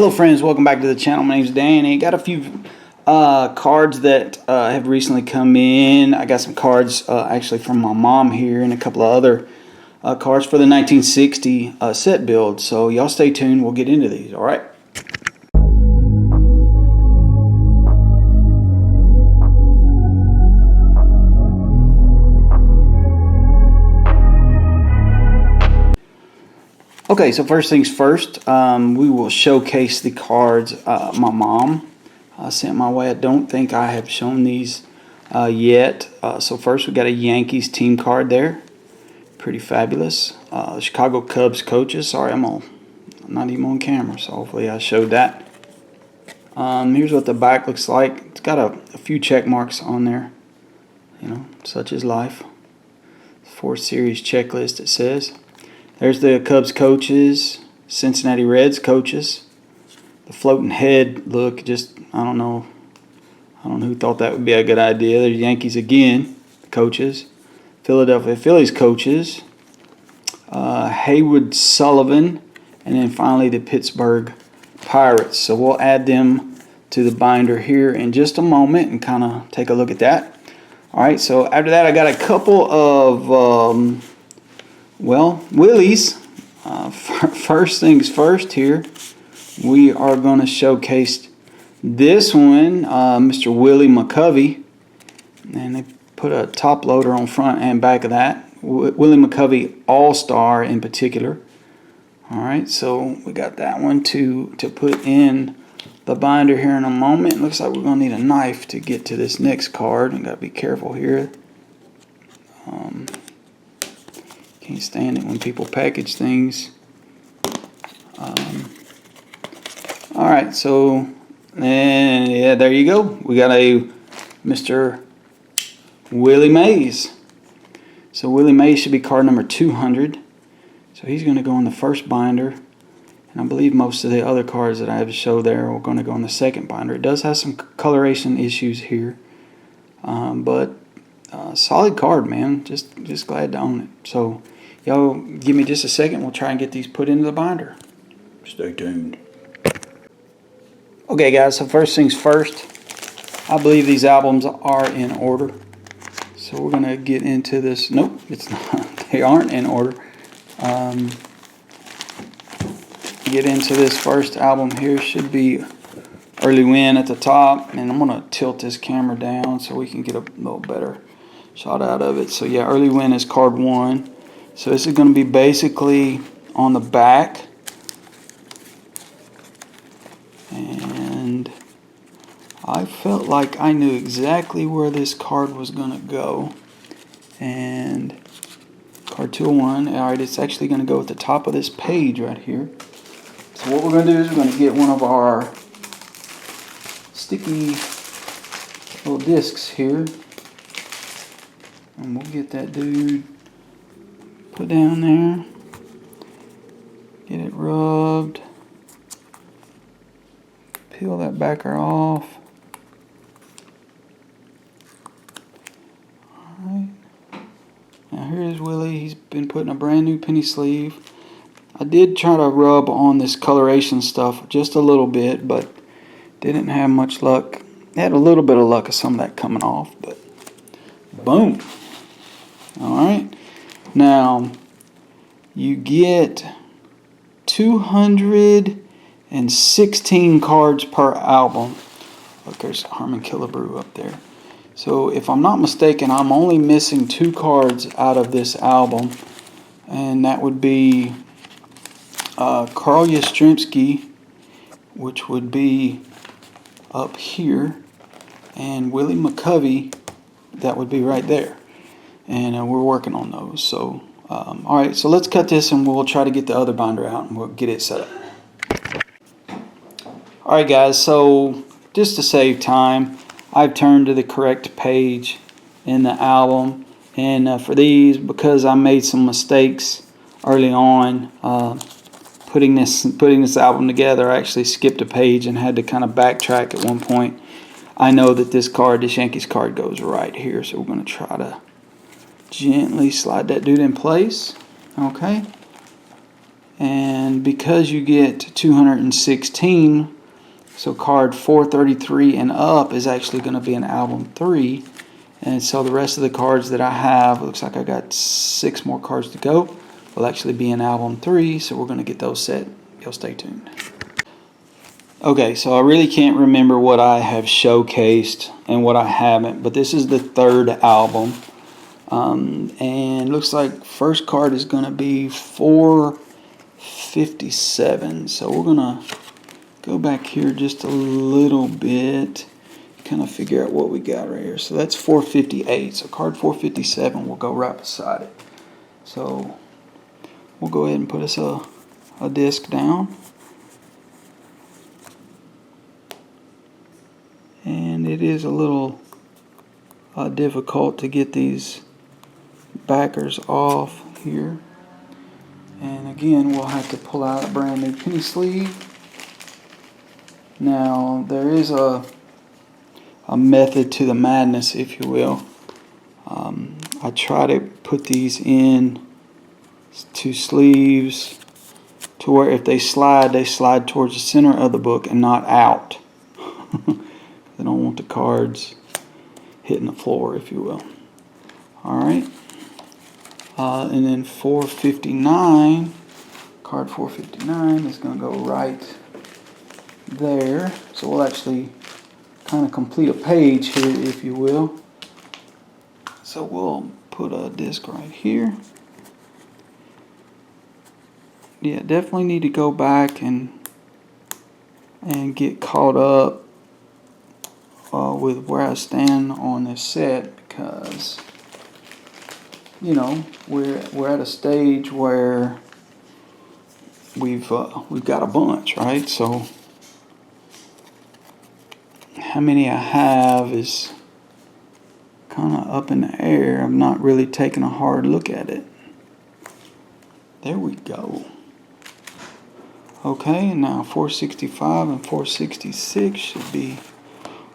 Hello friends, welcome back to the channel. My name's Danny. Got a few cards that have recently come in. I got some cards actually from my mom here and a couple of other cards for the 1960 set build. So y'all stay tuned, we'll get into these, alright? Okay, so first things first, we will showcase the cards my mom sent my way. I don't think I have shown these yet. So first we got a Yankees team card there. Pretty fabulous. Chicago Cubs coaches. Sorry, I'm not even on camera, so hopefully I showed that. Here's what the back looks like. It's got a few check marks on there, you know, such is life. 4 series checklist, it says. There's the Cubs coaches, Cincinnati Reds coaches. The floating head look, just, I don't know who thought that would be a good idea. There's Yankees again, coaches. Philadelphia Phillies coaches. Haywood Sullivan. And then finally the Pittsburgh Pirates. So we'll add them to the binder here in just a moment and kind of take a look at that. Alright, so after that I got a couple of... Willies. First things first here, we are going to showcase this one, Mr. Willie McCovey. And they put a top loader on front and back of that. Willie McCovey All-Star in particular. Alright, so we got that one to put in the binder here in a moment. It looks like we're going to need a knife to get to this next card. And got to be careful here. Can't stand it when people package things. Alright, so, and yeah, there you go. We got a Mr. Willie Mays. So Willie Mays should be card number 200. So he's going to go in the first binder. And I believe most of the other cards that I have to show there are going to go in the second binder. It does have some coloration issues here. But solid card, man. Just glad to own it. So y'all give me just a second. We'll try and get these put into the binder. Stay tuned. Okay, guys. So first things first. I believe these albums are in order. So we're gonna get into this. Nope, it's not. They aren't in order. Get into this first album here. Should be Early Win at the top, and I'm gonna tilt this camera down so we can get a little better shot out of it. So yeah, Early Win is card 1. So this is going to be basically on the back. And I felt like I knew exactly where this card was going to go. And card 201, alright, it's actually going to go at the top of this page right here. So what we're going to do is we're going to get one of our sticky little discs here. And we'll get that dude put down there. Get it rubbed. Peel that backer off. Alright. Now here's Willie. He's been putting a brand new penny sleeve. I did try to rub on this coloration stuff just a little bit, but didn't have much luck. Had a little bit of luck of some of that coming off, but boom. Alright, now you get 216 cards per album. Look, there's Harmon Killebrew up there. So if I'm not mistaken, I'm only missing 2 cards out of this album, and that would be Carl Yastrzemski, which would be up here, and Willie McCovey, that would be right there. And we're working on those. So, alright, so let's cut this and we'll try to get the other binder out and we'll get it set up. Alright guys, so just to save time, I've turned to the correct page in the album. And for these, because I made some mistakes early on putting this album together, I actually skipped a page and had to kind of backtrack at one point. I know that this Yankees card goes right here, so we're going to try to gently slide that dude in place. Okay. And because you get 216, so card 433 and up is actually going to be an album 3. And so the rest of the cards that I have, looks like I got 6 more cards to go, will actually be in album 3. So we're going to get those set. Y'all stay tuned. Okay, so I really can't remember what I have showcased and what I haven't, but this is the 3rd album. And looks like first card is going to be 457. So we're going to go back here just a little bit, kind of figure out what we got right here. So that's 458. So card 457 will go right beside it. So we'll go ahead and put us a disc down. And it is a little difficult to get these backers off here. And again, we'll have to pull out a brand new penny sleeve. Now, there is a method to the madness, if you will. I try to put these in 2 sleeves to where if they slide towards the center of the book and not out. I don't want the cards hitting the floor, if you will. Alright. And then 459, card 459 is going to go right there. So we'll actually kind of complete a page here, if you will. So we'll put a disc right here. Yeah, definitely need to go back and get caught up with where I stand on this set, because you know we're at a stage where we've got a bunch, right? So how many I have is kind of up in the air. I'm not really taking a hard look at it. There we go. Okay, now 465 and 466 should be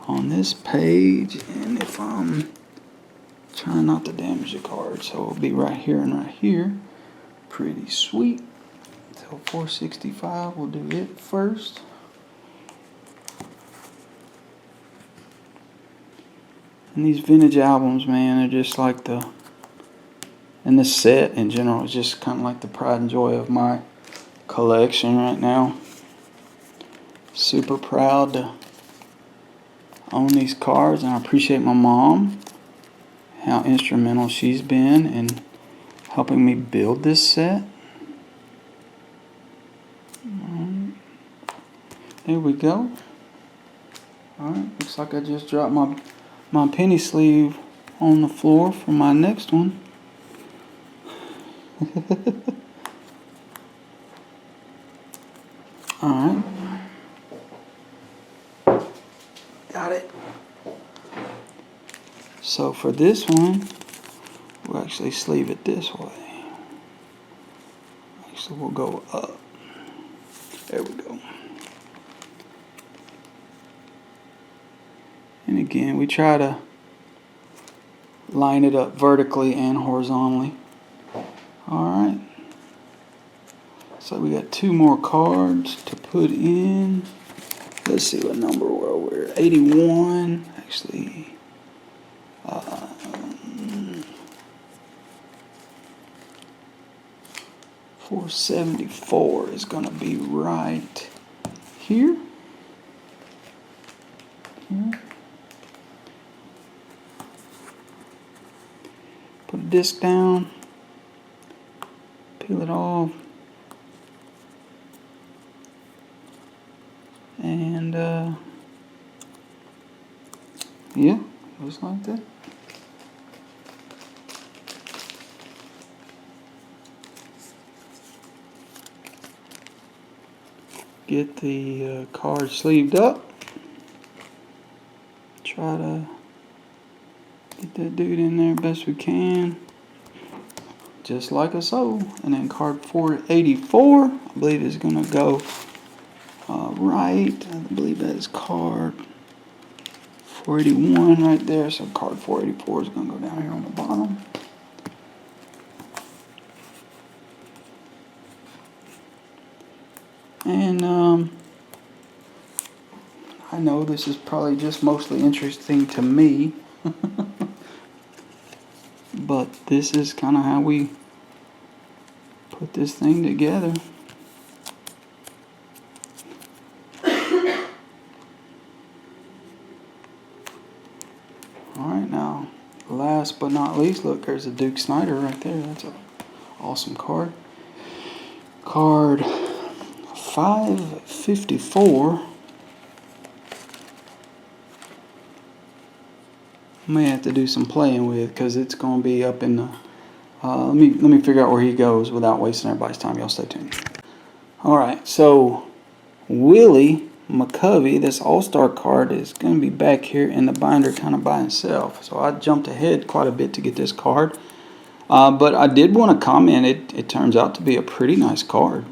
on this page, and if I'm trying not to damage the card, so it'll be right here and right here. Pretty sweet. So 465, we'll do it first. And these vintage albums, man, they're just like and this set in general is just kind of like the pride and joy of my collection right now. Super proud to own these cards, and I appreciate my mom, how instrumental she's been in helping me build this set. There we go. Alright, looks like I just dropped my penny sleeve on the floor for my next one. Alright. Got it. So for this one, we'll actually sleeve it this way. Actually, we'll go up. There we go. And again, we try to line it up vertically and horizontally. Alright. So we got 2 more cards to put in. Let's see what number we're at. 81. Actually, 474 is going to be right here. Put a disc down. Peel it off. And yeah, just like that. Get the card sleeved up. Try to get that dude in there best we can. Just like so. And then card 484, I believe, is going to go right. I believe that is card 481 right there. So card 484 is going to go down here on the bottom. And I know this is probably just mostly interesting to me, but this is kind of how we put this thing together. Alright, now last but not least, look, there's a Duke Snider right there. That's an awesome card. Card 554. May have to do some playing with because it's going to be up in the. Let me figure out where he goes without wasting everybody's time. Y'all stay tuned. All right, so Willie McCovey, this All-Star card, is going to be back here in the binder kind of by himself. So I jumped ahead quite a bit to get this card. But I did want to comment, it turns out to be a pretty nice card.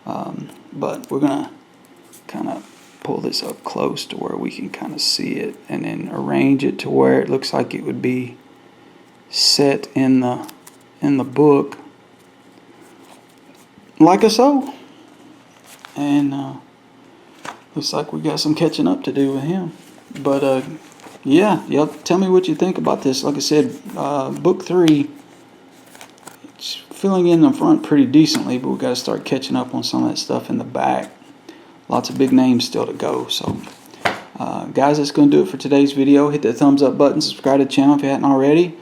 But we're going to kind of pull this up close to where we can kind of see it and then arrange it to where it looks like it would be set in the book like so. And looks like we got some catching up to do with him. But yeah, y'all tell me what you think about this. Like I said, book 3, it's filling in the front pretty decently, but we got to start catching up on some of that stuff in the back. Lots of big names still to go. So guys, that's going to do it for today's video. Hit that thumbs up button, subscribe to the channel if you hadn't already.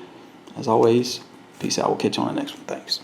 As always, peace out. We'll catch you on the next one. Thanks.